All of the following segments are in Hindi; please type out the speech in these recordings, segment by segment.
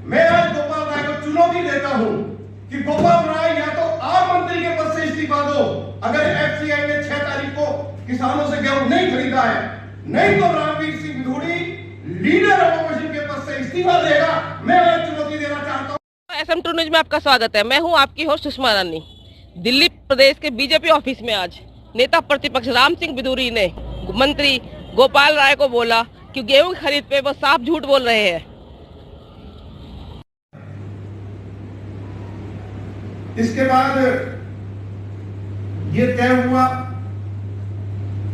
मैं आज गोपाल राय को चुनौती देता हूं कि गोपाल राय या तो आप मंत्री के पद से इस्तीफा दो अगर एफसीआई ने 6 तारीख को किसानों से गेहूं नहीं खरीदा है, नहीं तो रामवीर सिंह बिधूड़ी लीडर ऑपोजिशन के पद से इस्तीफा देगा। मैं आज चुनौती देना चाहता हूं। SM2 न्यूज में आपका स्वागत है। मैं हूं आपकी होस्ट सुषमा रानी। दिल्ली प्रदेश के बीजेपी ऑफिस में आज नेता प्रतिपक्ष राम सिंह बिधूड़ी ने मंत्री गोपाल राय को बोला कि गेहूं की खरीद पे वो साफ झूठ बोल रहे हैं। इसके बाद ये तय हुआ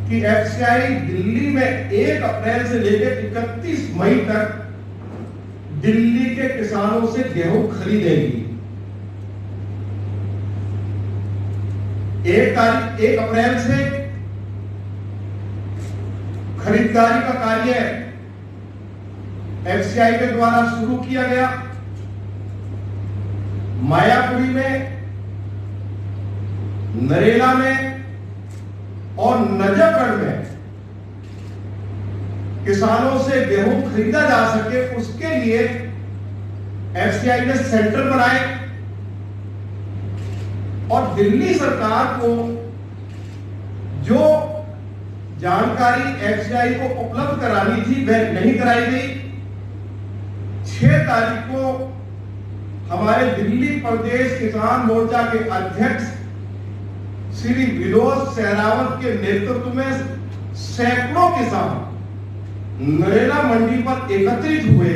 कि एफसीआई दिल्ली में 1 अप्रैल से लेकर 31 मई तक दिल्ली के किसानों से गेहूं खरीदेगी। 1 अप्रैल से खरीदारी का कार्य एफसीआई के द्वारा शुरू किया गया। मायापुरी में, नरेला में और नजफगढ़ में किसानों से गेहूं खरीदा जा सके उसके लिए एफसीआई ने सेंटर बनाए और दिल्ली सरकार को जो जानकारी एफसीआई को उपलब्ध करानी थी वह नहीं कराई गई। 6 तारीख को हमारे दिल्ली प्रदेश किसान मोर्चा के अध्यक्ष श्री विनोद सहरावत के नेतृत्व में सैकड़ों किसान नरेला मंडी पर एकत्रित हुए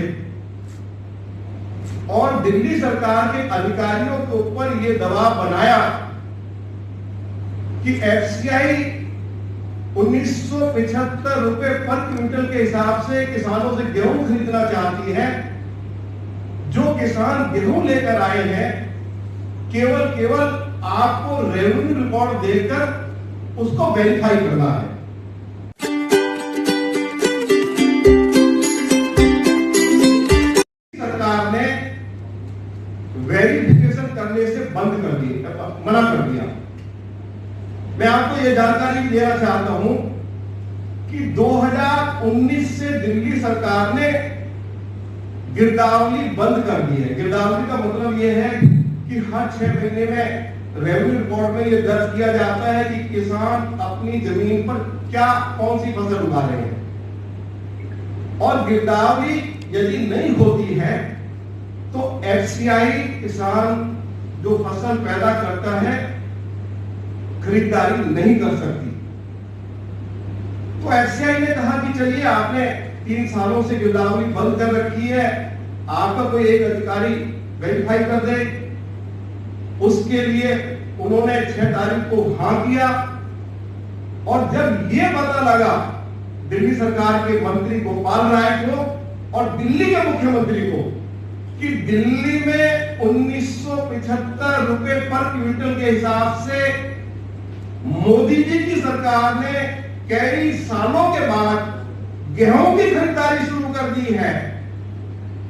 और दिल्ली सरकार के अधिकारियों के ऊपर यह दबाव बनाया कि एफसीआई 1975 रुपए पर क्विंटल के हिसाब से किसानों से गेहूं खरीदना चाहती है। जो किसान गेहूं लेकर आए हैं केवल आपको रेवेन्यू रिकॉर्ड देकर उसको वेरीफाई करना है। सरकार ने वेरिफिकेशन करने से बंद कर दिया, मना कर दिया। मैं आपको यह जानकारी देना चाहता हूं कि 2019 से दिल्ली सरकार ने गिरदावरी बंद कर दी है। गिरदावरी का मतलब यह है कि हर 6 महीने में रेवेन्यू रिकॉर्ड में यह दर्ज किया जाता है कि किसान अपनी जमीन पर कौन सी फसल उगा रहे हैं। और गिरदावरी यदि नहीं होती है तो एफसीआई किसान जो फसल पैदा करता है खरीदारी नहीं कर सकती। तो एफसीआई ने कहा कि चलिए आपने 3 सालों से गिरदावरी बंद कर रखी है, आपका कोई एक अधिकारी वेरीफाई कर दे। उसके लिए उन्होंने 6 तारीख को हाँ किया और जब यह पता लगा दिल्ली सरकार के मंत्री गोपाल राय को और दिल्ली के मुख्यमंत्री को कि दिल्ली में 1975 रुपए पर क्विंटल के हिसाब से मोदी जी की सरकार ने कई सालों के बाद गेहूं की खरीदारी शुरू कर दी है।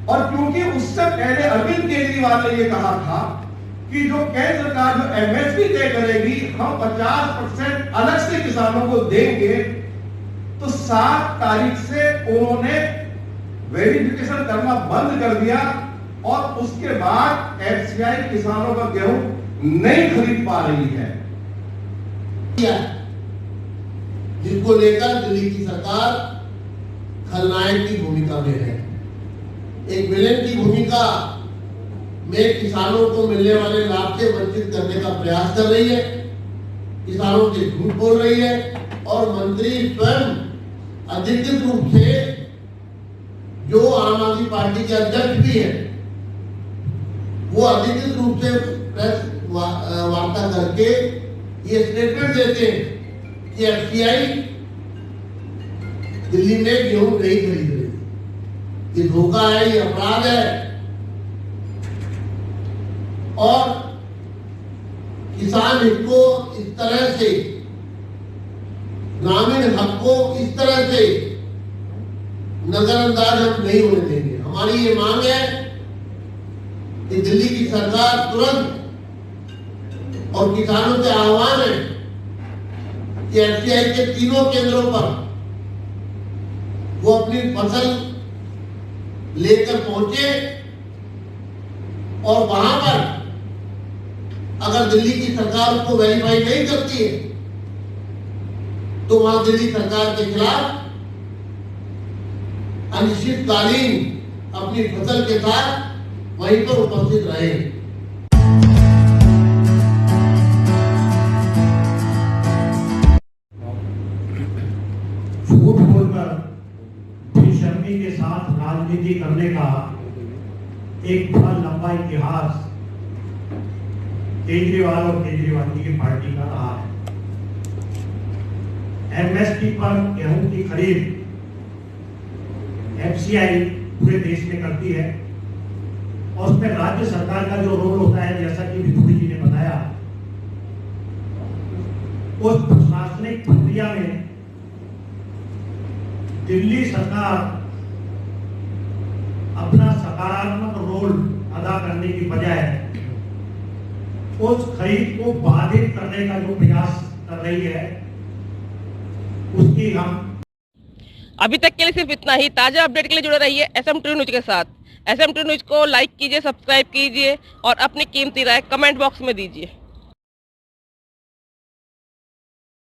और क्योंकि उससे पहले अरविंद केजरीवाल ने यह कहा था कि जो केंद्र सरकार जो एमएसपी तय करेगी हम 50% अलग से किसानों को देंगे, तो 7 तारीख से उन्होंने वेरिफिकेशन करना बंद कर दिया और उसके बाद एफसीआई किसानों का गेहूं नहीं खरीद पा रही है। जिनको लेकर दिल्ली की सरकार खलनायक की भूमिका में है, एक विलेन की भूमिका में किसानों को मिलने वाले लाभ से वंचित करने का प्रयास कर रही है, किसानों से झूठ बोल रही है और मंत्री स्वयं अधिकृत रूप से जो आम आदमी पार्टी के अध्यक्ष भी है वो अधिकृत रूप से प्रेस वार्ता करके ये स्टेटमेंट देते हैं कि एफसीआई दिल्ली में गेहूं नहीं खरीद रही। ये धोखा है, ये अपराध है और किसान हित को इस तरह से, ग्रामीण हक को इस तरह से नजरअंदाज हम नहीं होने देंगे। हमारी ये मांग है कि दिल्ली की सरकार तुरंत और किसानों से आह्वान है कि एफसीआई के तीनों केंद्रों पर वो अपनी फसल लेकर पहुंचे और वहां पर अगर दिल्ली की सरकार उसको वेरीफाई नहीं करती है तो वहां दिल्ली सरकार के खिलाफ अनिश्चितकालीन अपनी फसल के साथ वहीं पर उपस्थित रहे। झूठ बोलकर बेशर्मी के साथ राजनीति करने का एक बड़ा लंबा इतिहास केजरीवाल और केजरीवाल की पार्टी का रहा है। एमएसपी पर गेहूं की खरीद एफसीआई पूरे देश में करती है और उसमें राज्य सरकार का जो रोल होता है, जैसा कि विधुरी जी ने बताया, उस प्रशासनिक प्रक्रिया में दिल्ली सरकार अपना सकारात्मक रोल अदा करने की बजाय उस खरीद को बाधित करने का जो प्रयास कर रही है, उसकी हम अभी तक के लिए सिर्फ इतना ही। ताजा अपडेट के लिए जुड़े रहिए SM2 न्यूज के साथ। SM2 न्यूज को लाइक कीजिए, सब्सक्राइब कीजिए और अपनी कीमती राय कमेंट बॉक्स में दीजिए।